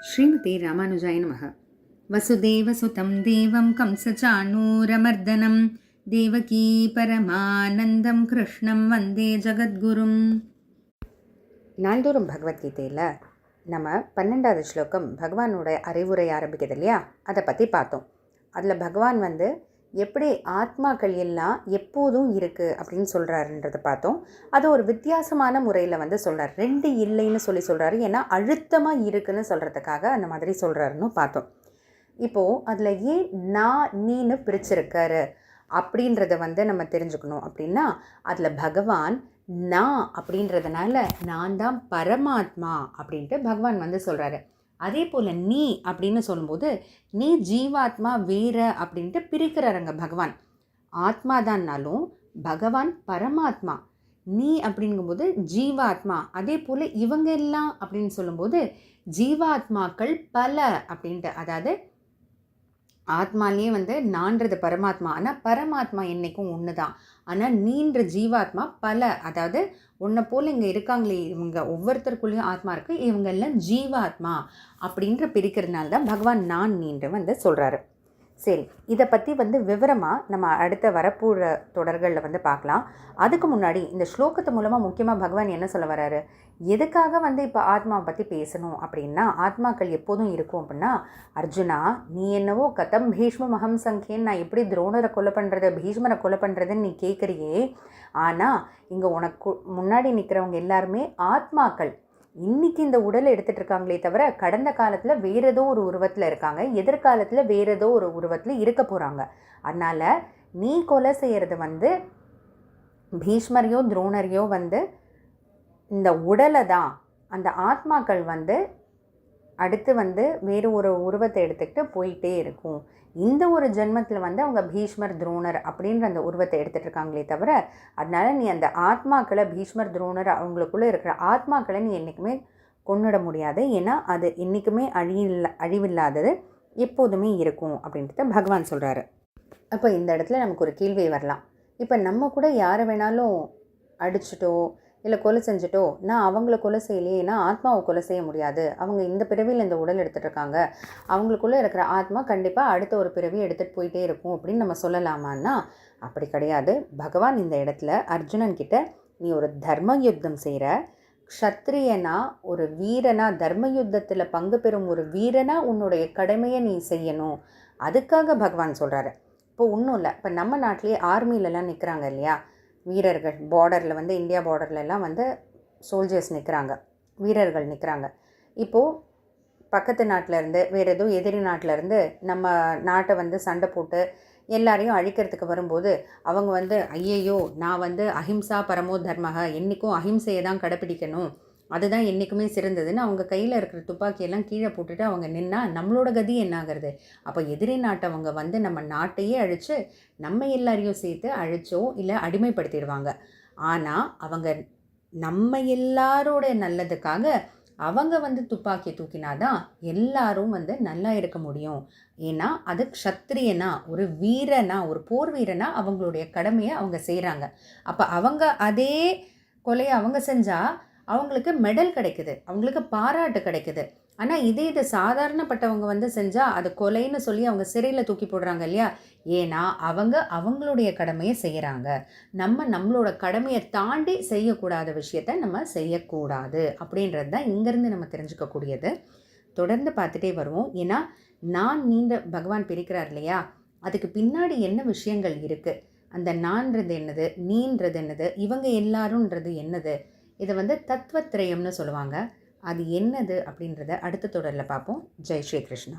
ஸ்ரீமதி ராமானுஜாய நமः. வசுதேவசுதம் தேவம் கம்சச்சாணூரமர்தனம் தேவகீ பரமானந்தம் கிருஷ்ணம் வந்தே ஜகத்குரும். நாள்தோறும் பகவத்கீதையில் நம்ம 12வது ஸ்லோகம் பகவானோட அறிவுரை ஆரம்பிக்கிறது இல்லையா, அதை பற்றி பார்த்தோம். அதில் பகவான் எப்படி ஆத்மாக்கள் எல்லாம் எப்போதும் இருக்குது அப்படின்னு சொல்கிறாருன்றதை பார்த்தோம். அது ஒரு வித்தியாசமான முறையில் சொல்கிறார். 2 இல்லைன்னு சொல்கிறாரு. ஏன்னா அழுத்தமாக இருக்குன்னு சொல்கிறதுக்காக அந்த மாதிரி சொல்கிறாருன்னு பார்த்தோம். இப்போது அதில் ஏன் நான் நீன்னு பிரிச்சிருக்காரு அப்படின்றத நம்ம தெரிஞ்சுக்கணும். அப்படின்னா அதில் பகவான் நான் அப்படின்றதுனால நான் தான் பரமாத்மா அப்படின்ட்டு பகவான் சொல்கிறாரு. அதே போல் நீ அப்படின்னு சொல்லும்போது நீ ஜீவாத்மா வேற அப்படின்ட்டு பிரிக்கிறாருங்க பகவான். ஆத்மா தான்னாலும் பகவான் பரமாத்மா. நீ அப்படிங்கும்போது ஜீவாத்மா. அதே போல் இவங்க எல்லாம் அப்படின்னு சொல்லும்போது ஜீவாத்மாக்கள் பல அப்படின்ட்டு. அதாவது ஆத்மாலேயே நான்றது பரமாத்மா. ஆனால் பரமாத்மா என்றைக்கும் ஒன்று தான். ஆனால் நீன்ற ஜீவாத்மா பல. அதாவது உன்னை போல் இங்கே இருக்காங்களே, இவங்க ஒவ்வொருத்தருக்குள்ளேயும் ஆத்மா இருக்குது, இவங்கெல்லாம் ஜீவாத்மா அப்படின்ற பிரிக்கிறதுனால தான் பகவான் நான் நீன்று சொல்கிறாரு. சரி, இதை பற்றி விவரமாக நம்ம அடுத்த வரப்போகிற தொடர்களில் பார்க்கலாம். அதுக்கு முன்னாடி இந்த ஸ்லோகத்து மூலமாக முக்கியமாக பகவான் என்ன சொல்ல வர்றாரு, எதுக்காக இப்போ ஆத்மாவை பற்றி பேசணும் அப்படின்னா, ஆத்மாக்கள் எப்போதும் இருக்கும் அப்படின்னா, அர்ஜுனா நீ என்னவோ கதம் பீஷ்ம மகம் சங்கேன்னு, நான் எப்படி துரோணரை கொலை பண்ணுறது பீஷ்மரை கொலை பண்ணுறதுன்னு நீ கேட்குறியே, ஆனால் இங்கே உனக்கு முன்னாடி நிற்கிறவங்க எல்லாருமே ஆத்மாக்கள். இன்றைக்கி இந்த உடலை எடுத்துகிட்டு இருக்காங்களே தவிர கடந்த காலத்தில் வேறு ஏதோ ஒரு உருவத்தில் இருக்காங்க, எதிர்காலத்தில் வேறு ஏதோ ஒரு உருவத்தில் இருக்க போகிறாங்க. அதனால் நீ கொலை செய்கிறது பீஷ்மரையோ துரோணரையோ இந்த உடலை தான். அந்த ஆத்மாக்கள் அடுத்து வேறு ஒரு உருவத்தை எடுத்துக்கிட்டு போயிட்டே இருக்கும். இந்த ஒரு ஜென்மத்தில் அவங்க பீஷ்மர் துரோணர் அப்படின்ற அந்த உருவத்தை எடுத்துகிட்டு இருக்காங்களே தவிர, அதனால் நீ அந்த ஆத்மாக்களை பீஷ்மர் துரோணர் அவங்களுக்குள்ளே இருக்கிற ஆத்மாக்களை நீ என்றைக்குமே கொன்னிட முடியாது. ஏன்னா அது என்றைக்குமே அழிவில்லாதது, எப்போதுமே இருக்கும் அப்படின்ட்டு பகவான் சொல்கிறாரு. அப்போ இந்த இடத்துல நமக்கு ஒரு கேள்வி வரலாம். இப்போ நம்ம கூட யாரை வேணாலும் அடிச்சிட்டோ இல்லை கொலை செஞ்சுட்டோ, நான் அவங்கள கொலை செய்யலையே, ஏன்னா ஆத்மாவை கொலை செய்ய முடியாது, அவங்க இந்த பிறவியில் இந்த உடல் எடுத்துகிட்டு இருக்காங்க, அவங்களுக்குள்ளே இருக்கிற ஆத்மா கண்டிப்பாக அடுத்த ஒரு பிறவியை எடுத்துகிட்டு போயிட்டே இருக்கும் அப்படின்னு நம்ம சொல்லலாமான்னா அப்படி கிடையாது. பகவான் இந்த இடத்துல அர்ஜுனன்கிட்ட நீ ஒரு தர்ம யுத்தம் செய்கிற க்ஷத்ரியனா, ஒரு வீரனா, தர்ம யுத்தத்தில் பங்கு பெறும் ஒரு வீரனா உன்னுடைய கடமையை நீ செய்யணும், அதுக்காக பகவான் சொல்கிறாரு. இப்போ ஒன்றும் இல்லை, இப்போ நம்ம நாட்டிலேயே ஆர்மியிலலாம் நிற்கிறாங்க இல்லையா வீரர்கள், பார்டரில் இந்தியா பார்டர்லலாம் சோல்ஜர்ஸ் நிற்கிறாங்க, வீரர்கள் நிற்கிறாங்க. இப்போது பக்கத்து நாட்டிலேருந்து வேறு ஏதோ எதிரி நாட்டிலேருந்து நம்ம நாட்டை சண்டை போட்டு எல்லாரையும் அழிக்கிறதுக்கு வரும்போது அவங்க ஐயையோ நான் அஹிம்சா பரமோ தர்மக, என்றைக்கும் அஹிம்சையை தான் கடைப்பிடிக்கணும், அதுதான் என்றைக்குமே சிறந்ததுன்னு அவங்க கையில் இருக்கிற துப்பாக்கியெல்லாம் கீழே போட்டுட்டு அவங்க நின்னா நம்மளோட கதி என்ன ஆகிறது? அப்போ எதிரி நாட்டவங்க நம்ம நாட்டையே அழித்து நம்ம எல்லாரையும் சேர்த்து அழிச்சோ இல்லை அடிமைப்படுத்திடுவாங்க. ஆனால் அவங்க நம்ம எல்லாரோட நல்லதுக்காக அவங்க துப்பாக்கி தூக்கினாதான் எல்லாரும் நல்லா இருக்க முடியும். ஏன்னா அது க்ஷத்ரியனா, ஒரு வீரனா, ஒரு போர் வீரனா அவங்களுடைய கடமையை அவங்க செய்கிறாங்க. அப்போ அவங்க அதே கொலையை அவங்க செஞ்சால் அவங்களுக்கு மெடல் கிடைக்குது, அவங்களுக்கு பாராட்டு கிடைக்குது. ஆனால் இது சாதாரணப்பட்டவங்க செஞ்சால் அது கொலைன்னு சொல்லி அவங்க சிறையில் தூக்கி போடுறாங்க இல்லையா. ஏன்னா அவங்க அவங்களுடைய கடமையை செய்கிறாங்க. நம்மளோட கடமையை தாண்டி செய்யக்கூடாத விஷயத்த நம்ம செய்யக்கூடாது அப்படின்றது தான் இங்கேருந்து நம்ம தெரிஞ்சுக்கக்கூடியது. தொடர்ந்து பார்த்துட்டே வருவோம். ஏன்னா நான் நீண்ட பகவான் பிரிக்கிறார் இல்லையா, அதுக்கு பின்னாடி என்ன விஷயங்கள் இருக்குது, அந்த நான்றது என்னது, நீன்றது என்னது, இவங்க எல்லாரும்ன்றது என்னது, இதை தத்துவத்திரயம்னு சொல்லுவாங்க. அது என்னது அப்படின்றத அடுத்த தொடரில் பார்ப்போம். ஜெய் ஸ்ரீ கிருஷ்ணா.